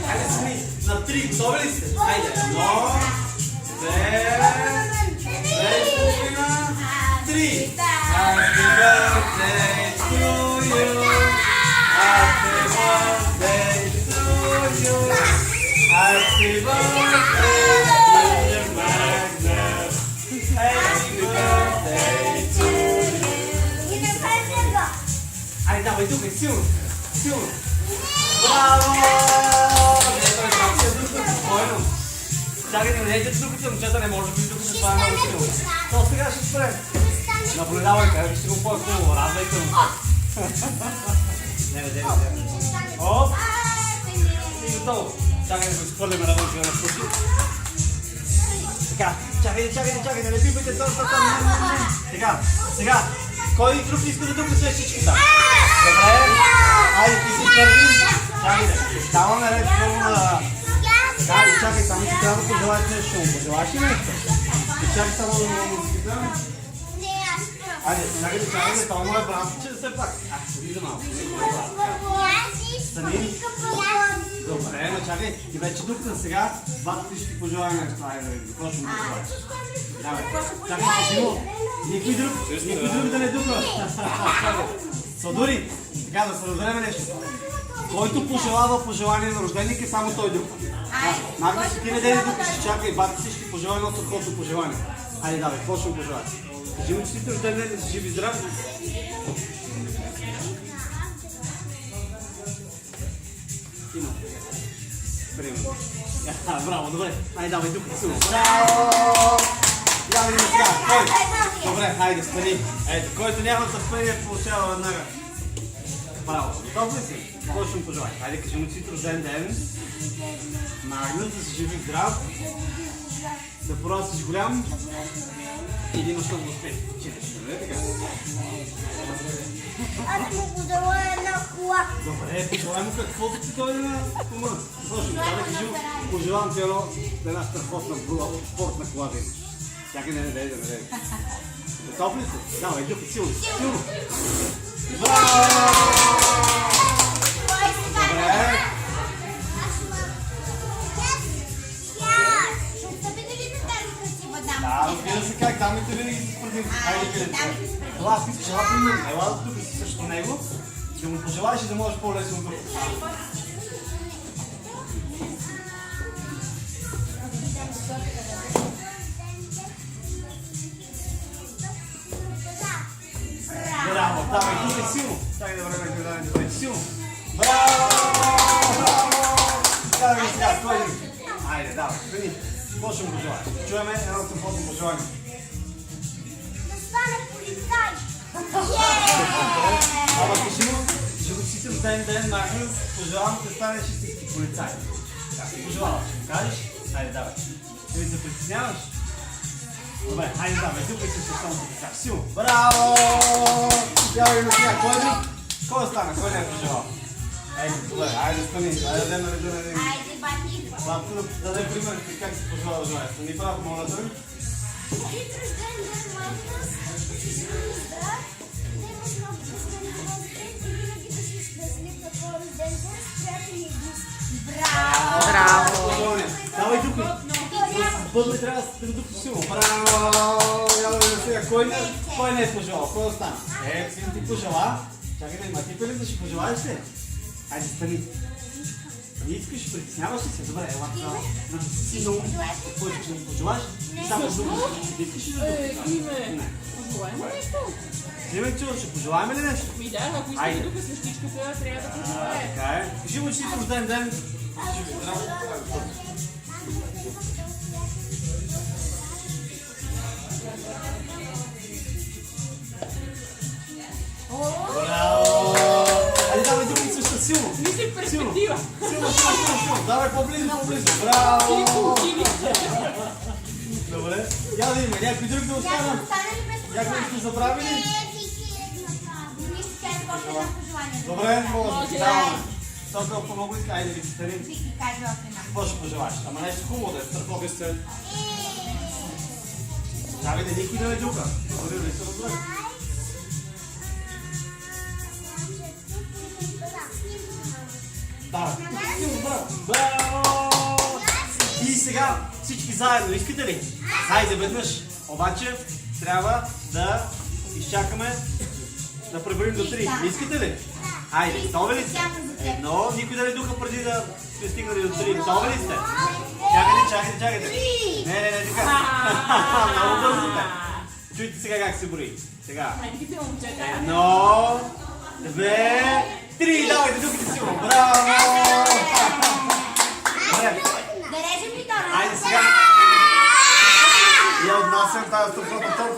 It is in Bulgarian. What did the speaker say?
Айде сни, на 3, готови ли сте? Айде, 1, 2, 3. Happy birthday to you. Happy birthday to you. Happy birthday, dear Magnus. Happy birthday to you. Айде, давай тук, силно, силно. Браво! Спокойно. Чакайте, не ейте докато момчета не може да ви докато това е много силно. То сега ще спрем. Наблюдавайте, вижте го по-хубаво, радвайте му. Не. Оп! И готово. Чакайте да го изхвърлим навън, за да не спути. Така, чакайте, не пипайте тортата. Така, сега. Кой друг иска да докато всички там? Добре. Айде, ти си първи. Чакайте, даваме ред първо на... Така, и чакай, само че трябва да пожелаеш нещо. Пожелаеш ли нещо? И чакай само да музиката. Айде, чакайте, това му е бранче, все пак. Седи за малко. Стани. Добре, но чакай, ти вече духна сега. Бата ти ще ти пожелая нещо. Айде, какво ще му пожелаеш? Давай, чакай, кажи. Никой друг да не духва. Сладури, така да се разбереме нещо. Който пожелава пожелание на рожденика, само той духва. Магнус, ти не дай да духаш, чакай, бата си ще пожелая едно страхотно пожелание. Айде, давай, какво ще му пожелаеш? Кажи му, че си рожден ден, да си жив и здрав. Има. Примерно. Браво, добре. Айде, давай, духай силно. Браво! Я видим сега. Кой? Добре, хайде, стани. Ето, който няма търпение, получава веднага. Браво. Готов ли си? Какво ще му пожелаеш? Хайде, кажи му, че си рожден ден. Магнус, да си жив и здрав. Да порастеш голям. И да имаш много успех. Нали така? Аз му пожелая една кола. Добре, пожелай му каквото ти дойде на ума. Точно, да кажи му, пожелавам ти една страхотна спортна кола да имаш. Чакай, не дай. Готов ли си? Давай, дюхай, силно. Браво! Добре. Да, разбира се как, дамите винаги си спредим. Хайде, където. Ела, ти пожела при мен. Ела, тук си също него. Да му пожелаеш и да можеш по-лесно друг. Браво, давай, тук е силно. Чакай да време да бъде силно. Браво! Давай сега, той е. Айде, давай, храни. Какво ще му пожелаеш? Чуеме едно страхотно пожелание. Да стане полицай! Ама кажи му, си рожден ден, Магнус, пожелавам да станеш истински полицай. Как си пожелаваш? Ще му кажеш? Айде, давай. Ще ми се притесняваш? Добре, айде, давай, дупай се със само така. Силно. Браво! Явай на сега, кой е друг? Кой остана? Кой не е пожелал? Айде, добре, айде, стани. Айде, дадем реда на един. Айде, бати! Бабка да даде пример как си пожелава да желаеш. Стани прав, моля да. Чит рожден ден, Магнус, да си жив и здрав, да имаш много късмени гости и винаги да си щастлив на твой рожден ден с приятели и близки. Браво! Давай духай. Бъдне трябва да се духай силно. Браво! Явай на сега. Кой не е пожелал? Кой остана? Син ти пожела. Чакай да има. Ти пели да ще пожелаеш ли? Айде, стани. Не искаш, притесняваш ли се? Добре, ела това. Значи си много. Кой ще ми пожелаеш? Само духаш. Не искаш ли да духаш? Име, пожелаем нещо? Име, чува, ще пожелаем ли нещо? Ми да, ако искаш тук свещичката, трябва да пожелаем. Така е. Кажи му, че си рожден ден. Браво! Айде, давай други също силно. Мисли в перспектива. Силно. Давай по-близо. Браво! Добре. Я да има, някой друг да остана. Някой ще забрави ли? Добре, може. Толкова по-много иска, айде ви старим. Какво ще пожелаеш? Ама нещо хубаво да е, страхове сте. Чакай да никой да не дюка. Добре, да се разбрах. Да. Браво! И сега всички заедно, искате ли? Хайде веднъж. Обаче трябва да изчакаме да преброим до 3. Искате ли? Хайде, готови ли сте? Едно, никой да не духа преди да сме стигнали до 3. Готови ли сте? Чакайте. Не, така. Много бързо бе. Чуйте сега как се брои. Сега. Майките момчета. Едно, 2, 3. Давайте духите си. Браво! Добре. Да режем ли това? Айде сега. Я отнасям тази страхотна торта.